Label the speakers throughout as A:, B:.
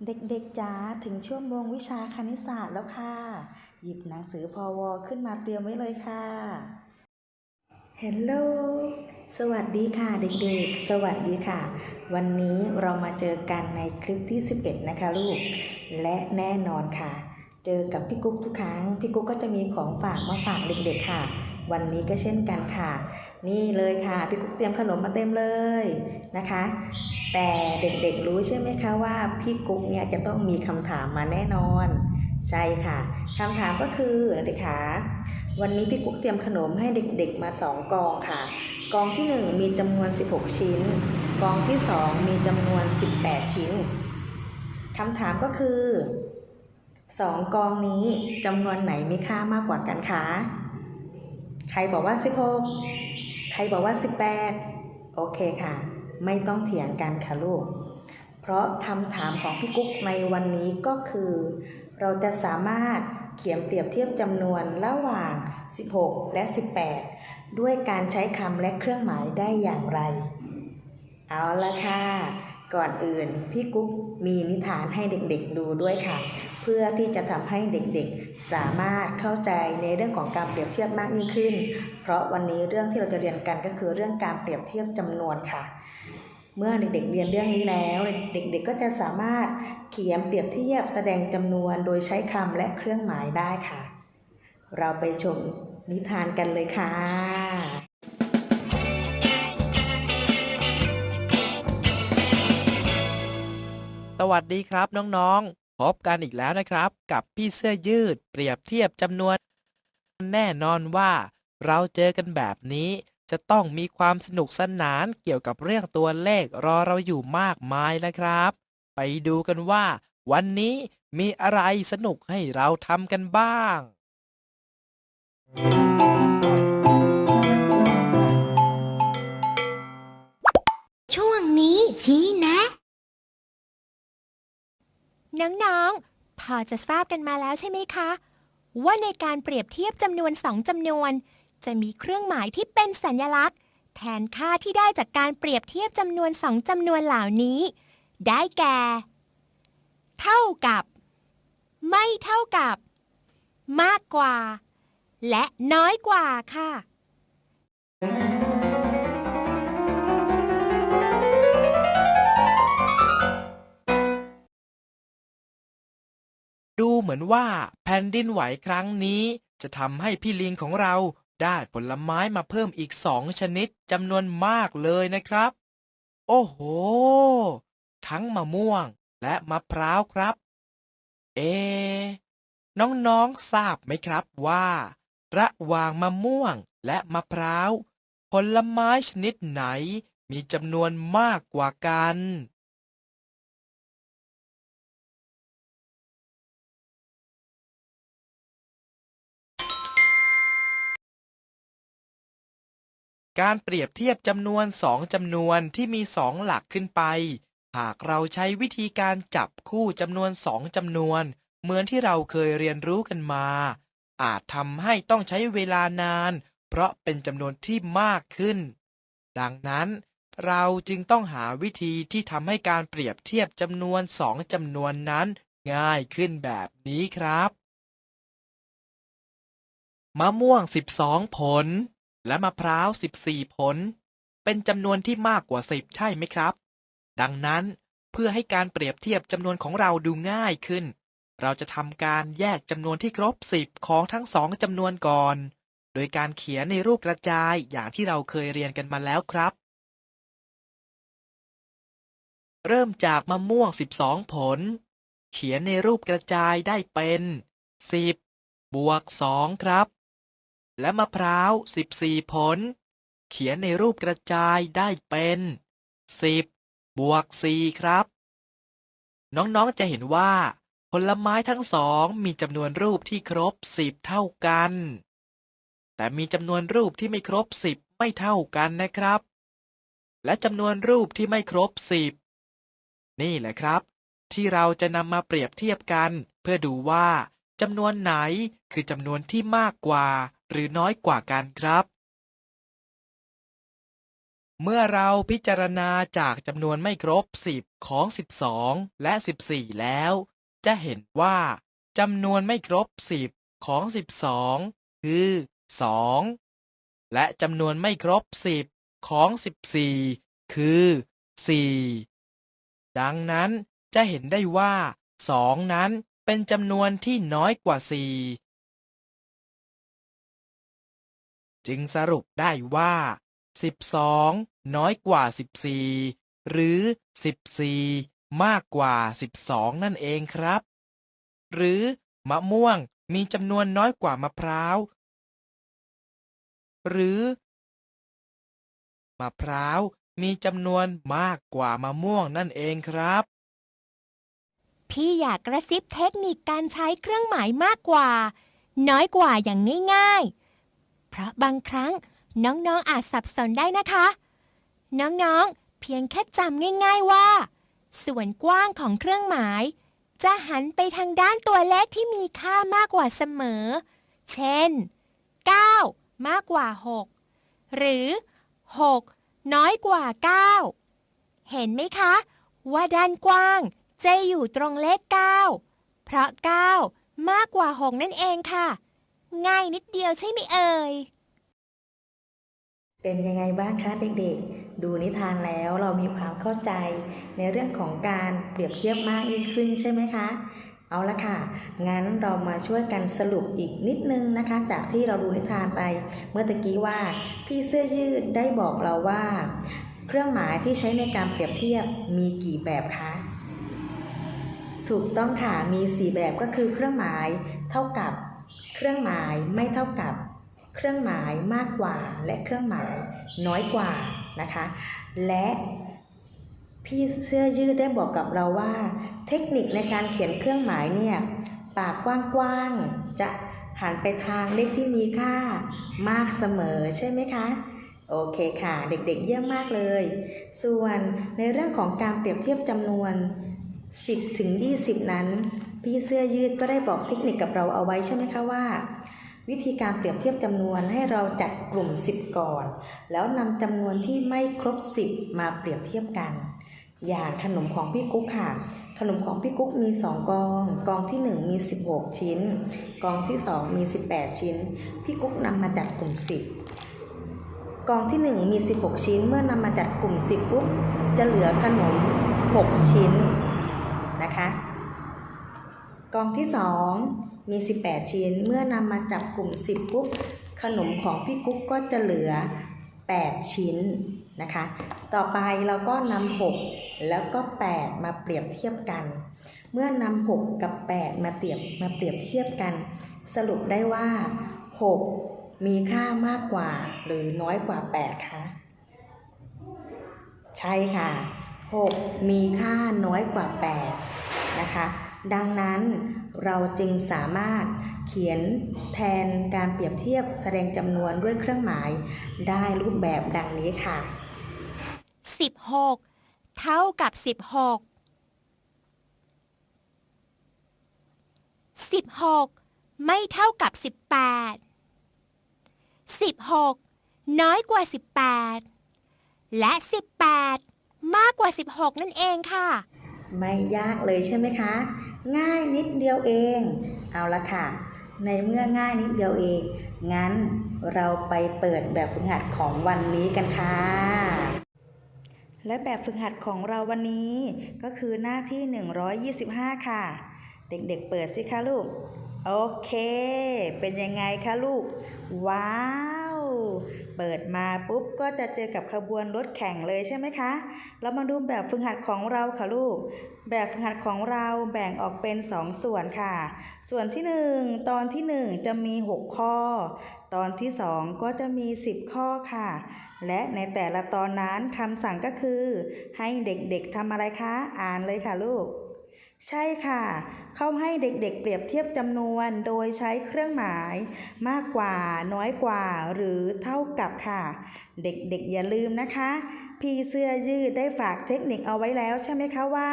A: เด็กๆจ๋าถึงชั่วโมงวิชาคณิตศาสตร์แล้วค่ะหยิบหนังสือพวขึ้นมาเตรียมไว้เลยค่ะ Hello สวัสดีค่ะเด็กๆสวัสดีค่ะวันนี้เรามาเจอกันในคลิปที่11นะคะลูกและแน่นอนค่ะเจอกับพี่กุ๊กทุกครั้งพี่กุ๊กก็จะมีของฝากมาฝากเด็กๆค่ะวันนี้ก็เช่นกันค่ะนี่เลยค่ะพี่กุ๊กเตรียมขนมมาเต็มเลยนะคะแต่เด็กๆรู้ใช่ไหมคะว่าพี่กุ๊กเนี่ยจะต้องมีคำถามมาแน่นอนใช่ค่ะคำถามก็คือเด็กค่ะวันนี้พี่กุ๊กเตรียมขนมให้เด็กๆมา2กองค่ะกองที่1มีจำนวน16ชิ้นกองที่2มีจำนวน18ชิ้นคำถามก็คือ2กองนี้จำนวนไหนมีค่ามากกว่ากันคะใครบอกว่า16ใครบอกว่า18โอเคค่ะไม่ต้องเถียงกันค่ะลูกเพราะคำถามของพี่กุ๊กในวันนี้ก็คือเราจะสามารถเขียนเปรียบเทียบจำนวนระหว่าง16และ18ด้วยการใช้คำและเครื่องหมายได้อย่างไรเอาละค่ะก่อนอื่นพี่กุ๊กมีนิทานให้เด็กๆดูด้วยค่ะเพื่อที่จะทำให้เด็กๆสามารถเข้าใจในเรื่องของการเปรียบเทียบมากยิ่งขึ้นเพราะวันนี้เรื่องที่เราจะเรียนกันก็คือเรื่องการเปรียบเทียบจำนวนค่ะเมื่อเด็กๆเรียนเรื่องนี้แล้วเด็กๆก็จะสามารถเขียนเปรียบเทียบแสดงจำนวนโดยใช้คำและเครื่องหมายได้ค่ะเราไปชมนิทานกันเลยค่ะ
B: สวัสดีครับน้องๆพบกันอีกแล้วนะครับกับพี่เสื้อยืดเปรียบเทียบจำนวนแน่นอนว่าเราเจอกันแบบนี้จะต้องมีความสนุกสนานเกี่ยวกับเรื่องตัวเลขรอเราอยู่มากมายนะครับไปดูกันว่าวันนี้มีอะไรสนุกให้เราทำกันบ้าง
C: ช่วงนี้ชี้แนะ
D: น้องๆพอจะทราบกันมาแล้วใช่ไหมคะว่าในการเปรียบเทียบจำนวนสองจำนวนจะมีเครื่องหมายที่เป็นสัญลักษณ์แทนค่าที่ได้จากการเปรียบเทียบจำนวนสองจำนวนเหล่านี้ได้แก่เท่ากับไม่เท่ากับมากกว่าและน้อยกว่าค่ะ
B: ดูเหมือนว่าแผ่นดินไหวครั้งนี้จะทำให้พี่ลิงของเราได้ผลไม้มาเพิ่มอีก2 ชนิดจำนวนมากเลยนะครับ โอ้โห ทั้งมะม่วงและมะพร้าวครับ เอะน้องๆทราบไหมครับว่าระหว่างมะม่วงและมะพร้าวผลไม้ชนิดไหนมีจำนวนมากกว่ากัน การเปรียบเทียบจำนวน2 จำนวนที่มี2 หลักขึ้นไปหากเราใช้วิธีการจับคู่จำนวน2 จำนวนเหมือนที่เราเคยเรียนรู้กันมาอาจทำให้ต้องใช้เวลานานเพราะเป็นจำนวนที่มากขึ้นดังนั้นเราจึงต้องหาวิธีที่ทำให้การเปรียบเทียบจำนวน2 จำนวนนั้นง่ายขึ้นแบบนี้ครับมะม่วง12 ผลและมะพร้าว14 ผลเป็นจำนวนที่มากกว่า10ใช่ไหมครับดังนั้นเพื่อให้การเปรียบเทียบจำนวนของเราดูง่ายขึ้นเราจะทำการแยกจำนวนที่ครบ10ของทั้ง2 จำนวนก่อนโดยการเขียนในรูปกระจายอย่างที่เราเคยเรียนกันมาแล้วครับเริ่มจากมะม่วง12 ผลเขียนในรูปกระจายได้เป็น10 บวก 2ครับและมะพร้าว14 ผลเขียนในรูปกระจายได้เป็น10 บวก 4ครับน้องๆจะเห็นว่าผลไม้ทั้งสองมีจำนวนรูปที่ครบ10เท่ากันแต่มีจำนวนรูปที่ไม่ครบ10ไม่เท่ากันนะครับและจำนวนรูปที่ไม่ครบ10นี่แหละครับที่เราจะนำมาเปรียบเทียบกันเพื่อดูว่าจำนวนไหนคือจำนวนที่มากกว่าหรือน้อยกว่ากันครับ เมื่อเราพิจารณาจากจำนวนไม่ครบ10ของ12และ14แล้วจะเห็นว่าจำนวนไม่ครบ10ของ12คือ2และจำนวนไม่ครบ10ของ14คือ4ดังนั้นจะเห็นได้ว่า2นั้นเป็นจำนวนที่น้อยกว่า4จึงสรุปได้ว่า12น้อยกว่า14หรือ14มากกว่า12นั่นเองครับหรือมะม่วงมีจำนวนน้อยกว่ามะพร้าวหรือมะพร้าวมีจำนวนมากกว่ามะม่วงนั่นเองครับ
D: พี่อยากกระซิบเทคนิคการใช้เครื่องหมายมากกว่า น้อยกว่าอย่างง่ายๆ เพราะบางครั้งน้องๆอาจสับสนได้นะคะ น้องๆเพียงแค่จำง่ายๆว่า ส่วนกว้างของเครื่องหมาย จะหันไปทางด้านตัวเลขที่มีค่ามากกว่าเสมอ เช่น 9 มากกว่า 6 หรือ 6 น้อยกว่า 9 เห็นไหมคะ ว่าด้านกว้างจะอยู่ตรงเลข 9 เพราะ 9 มากกว่า 6 นั่นเองค่ะ ง่ายนิดเดียวใช่ไหมเอ่ย
A: เป็นยังไงบ้างคะเด็กๆ ดูนิทานแล้วเรามีความเข้าใจในเรื่องของการเปรียบเทียบมากยิ่งขึ้นใช่ไหมคะ เอาละค่ะ งั้นเรามาช่วยกันสรุปอีกนิดนึงนะคะ จากที่เราดูนิทานไปเมื่อตะกี้ว่าพี่เสื้อยืดได้บอกเราว่า เครื่องหมายที่ใช้ในการเปรียบเทียบมีกี่แบบคะ ถูกต้องค่ะ มี4แบบก็คือเครื่องหมายเท่ากับ เครื่องหมายไม่เท่ากับ เครื่องหมายมากกว่า และเครื่องหมายน้อยกว่านะคะ และพี่เสื้อยืดได้บอกกับเราว่า เทคนิคในการเขียนเครื่องหมายเนี่ยปากกว้างๆจะหันไปทางเลขที่มีค่ามากเสมอใช่ไหมคะ โอเคค่ะเด็กๆเยี่ยมมากเลย ส่วนในเรื่องของการเปรียบเทียบจำนวน10 ถึง 20 นั้นพี่เสื้อยืดก็ได้บอกเทคนิคกับเราเอาไว้ใช่ไหมคะว่า วิธีการเปรียบเทียบจำนวนให้เราจัดกลุ่ม10ก่อนแล้วนำจำนวนที่ไม่ครบ10มาเปรียบเทียบกันอย่างขนมของพี่กุ๊กค่ะขนมของพี่กุ๊กมี2กองที่1มี16ชิ้นกองที่2มี18ชิ้นพี่กุ๊กนำมาจัดกลุ่ม10กองที่1มี16ชิ้นเมื่อนำมาจัดกลุ่ม10ปุ๊บจะเหลือขนม6ชิ้นนะคะกองที่2มี18ชิ้นเมื่อนำมาจับกลุ่ม10ปุ๊บขนมของพี่กุ๊กก็จะเหลือ8ชิ้นนะคะต่อไปเราก็นำ6แล้วก็8มาเปรียบเทียบกันเมื่อนำ6กับ8มาเปรียบเทียบกันสรุปได้ว่า6มีค่ามากกว่าหรือน้อยกว่า8คะใช่ค่ะ6มีค่าน้อยกว่า8นะคะดังนั้นเราจึงสามารถเขียนแทนการเปรียบเทียบแสดงจำนวนด้วยเครื่องหมายได้รูปแบบดังนี้ค่ะ
D: 16 เท่ากับ16 16ไม่เท่ากับ18 16น้อยกว่า18และ18มากกว่า16นั่นเองค่ะ
A: ไม่ยากเลยใช่ไหมคะง่ายนิดเดียวเองเอาละค่ะในเมื่อง่ายนิดเดียวเองงั้นเราไปเปิดแบบฝึกหัดของวันนี้กันค่ะและแบบฝึกหัดของเราวันนี้ก็คือหน้าที่125ค่ะเด็กๆเปิดสิคะลูกโอเคเป็นยังไงคะลูกว้าวเปิดมาปุ๊บก็จะเจอกับขบวนรถแข่งเลยใช่ไหมคะเรามาดูแบบฝึกหัดของเราค่ะลูกแบบฝึกหัดของเราแบ่งออกเป็น2ส่วนค่ะส่วนที่1ตอนที่1จะมี6ข้อตอนที่2ก็จะมี10ข้อค่ะและในแต่ละตอนนั้นคำสั่งก็คือให้เด็กๆทำอะไรคะอ่านเลยค่ะลูกใช่ค่ะเข้าให้เด็กๆเปรียบเทียบจำนวนโดยใช้เครื่องหมายมากกว่าน้อยกว่าหรือเท่ากับค่ะเด็กๆอย่าลืมนะคะพี่เสื้อยืดได้ฝากเทคนิคเอาไว้แล้วใช่ไหมคะว่า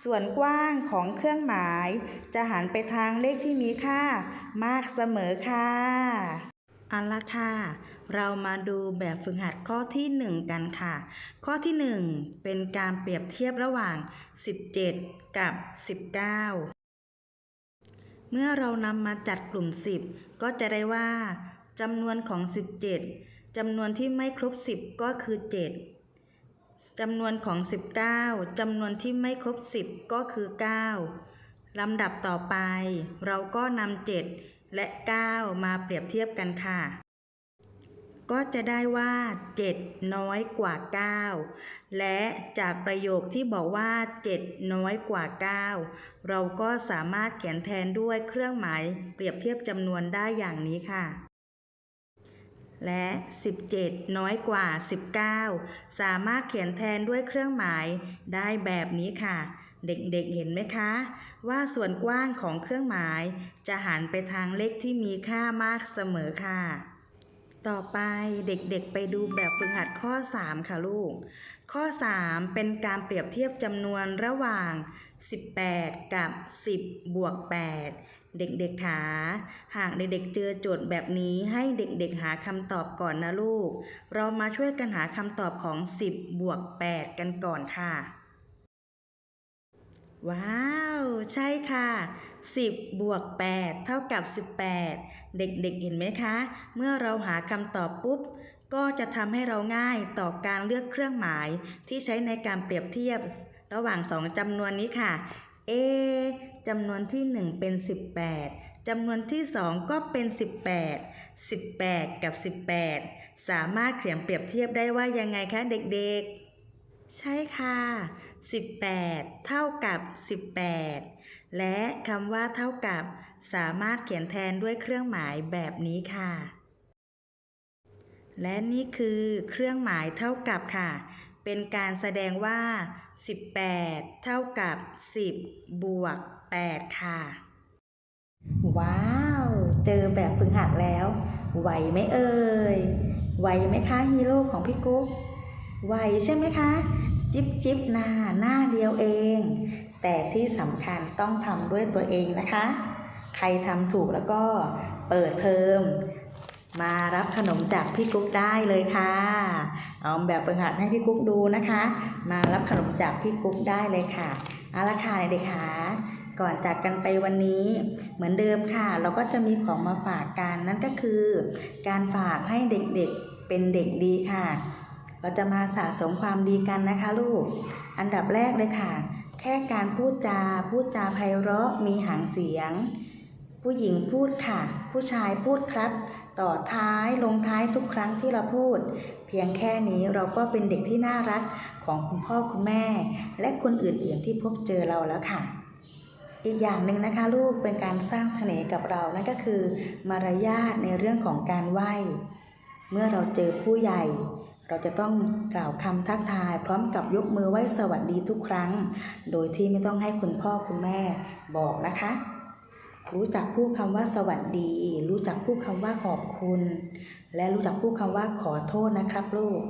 A: ส่วนกว้างของเครื่องหมายจะหันไปทางเลขที่มีค่ามากเสมอค่ะเอาละค่ะ เรามาดูแบบฝึกหัดข้อที่ 1 กันค่ะ ข้อที่ 1 เป็นการเปรียบเทียบระหว่าง 17 กับ 19 เมื่อเรานำมาจัดกลุ่ม 10 ก็จะได้ว่าจำนวนของ 17 จำนวนที่ไม่ครบ 10 ก็คือ 7 จำนวนของ 19 จำนวนที่ไม่ครบ 10 ก็คือ 9 ลำดับต่อไปเราก็นำ 7 และ 9 มาเปรียบเทียบกันค่ะ ก็จะได้ว่า 7 น้อยกว่า 9 และจากประโยคที่บอกว่า 7 น้อยกว่า 9 เราก็สามารถเขียนแทนด้วยเครื่องหมายเปรียบเทียบจำนวนได้อย่างนี้ค่ะ และ 17 น้อยกว่า 19 สามารถเขียนแทนด้วยเครื่องหมายได้แบบนี้ค่ะ เด็กๆเห็นไหมคะ ว่าส่วนกว้างของเครื่องหมายจะหันไปทางเลขที่มีค่ามากเสมอค่ะ ต่อไปเด็กๆไปดูแบบฝึกหัดข้อ 3 ค่ะลูก ข้อ 3 เป็นการเปรียบเทียบจำนวนระหว่าง 18 กับ 10 บวก 8 เด็กๆคะหากเด็กๆเจอโจทย์แบบนี้ให้เด็กๆหาคำตอบก่อนนะลูก เรามาช่วยกันหาคำตอบของ 10 บวก 8 กันก่อนค่ะ ว้าว ใช่ค่ะ 10 บวก 8 เท่ากับ 18 เด็กๆเห็นไหมคะ เมื่อเราหาคำตอบปุ๊บ ก็จะทำให้เราง่ายต่อการเลือกเครื่องหมายที่ใช้ในการเปรียบเทียบระหว่าง2จำนวนนี้ค่ะ จำนวนที่ 1 เป็น 18 จำนวนที่ 2 ก็เป็น 18 18 กับ 18 สามารถเขียนเปรียบเทียบได้ว่ายังไงคะเด็กๆ ใช่ค่ะ 18 เท่ากับ 18 และคำว่าเท่ากับสามารถเขียนแทนด้วยเครื่องหมายแบบนี้ค่ะ และนี่คือเครื่องหมายเท่ากับค่ะ เป็นการแสดงว่า 18 เท่ากับ 10 บวก 8 ค่ะ ว้าว เจอแบบฝึกหัดแล้ว ไหวไหมเอ่ย ไหวไหมคะฮีโร่ของพี่กุ๊ก ไหวใช่ไหมคะ จิ๊บหน้าเดียวเอง แต่ที่สำคัญต้องทำด้วยตัวเองนะคะ ใครทำถูกแล้วก็เปิดเทอมมารับขนมจากพี่กุ๊กได้เลยค่ะเอาแบบฝึกหัดให้พี่กุ๊กดูนะคะ มารับขนมจากพี่กุ๊กได้เลยค่ะเอาละค่ะเด็กๆค่ะก่อนจากกันไปวันนี้เหมือนเดิมค่ะเราก็จะมีของมาฝากกันนั่นก็คือการฝากให้เด็กๆเป็นเด็กดีค่ะเราจะมาสะสมความดีกันนะคะลูกอันดับแรกเลยค่ะแค่การพูดจาไพเราะมีหางเสียงผู้หญิงพูดค่ะผู้ชายพูดครับต่อท้ายลงท้ายทุกครั้งที่เราพูดเพียงแค่นี้เราก็เป็นเด็กที่น่ารักของคุณพ่อคุณแม่และคนอื่นๆที่พบเจอเราแล้วค่ะอีกอย่างหนึ่งนะคะลูกเป็นการสร้างเสน่ห์กับเรานั่นก็คือมารยาทในเรื่องของการไหว้เมื่อเราเจอผู้ใหญ่เราจะต้องกล่าวคำทักทายพร้อมกับยกมือไหว้สวัสดีทุกครั้งโดยที่ไม่ต้องให้คุณพ่อคุณแม่บอกนะคะรู้จักพูดคำว่าสวัสดีรู้จักพูดคำว่าขอบคุณและรู้จักพูดคำว่าขอโทษนะครับลูก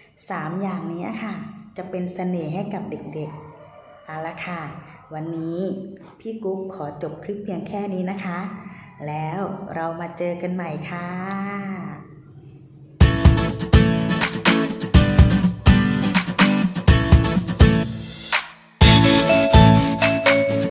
A: 3อย่างนี้ค่ะจะเป็นเสน่ห์ให้กับเด็กๆเอาละค่ะวันนี้พี่กุ๊กขอจบคลิปเพียงแค่นี้นะคะแล้วเรามาเจอกันใหม่ค่ะ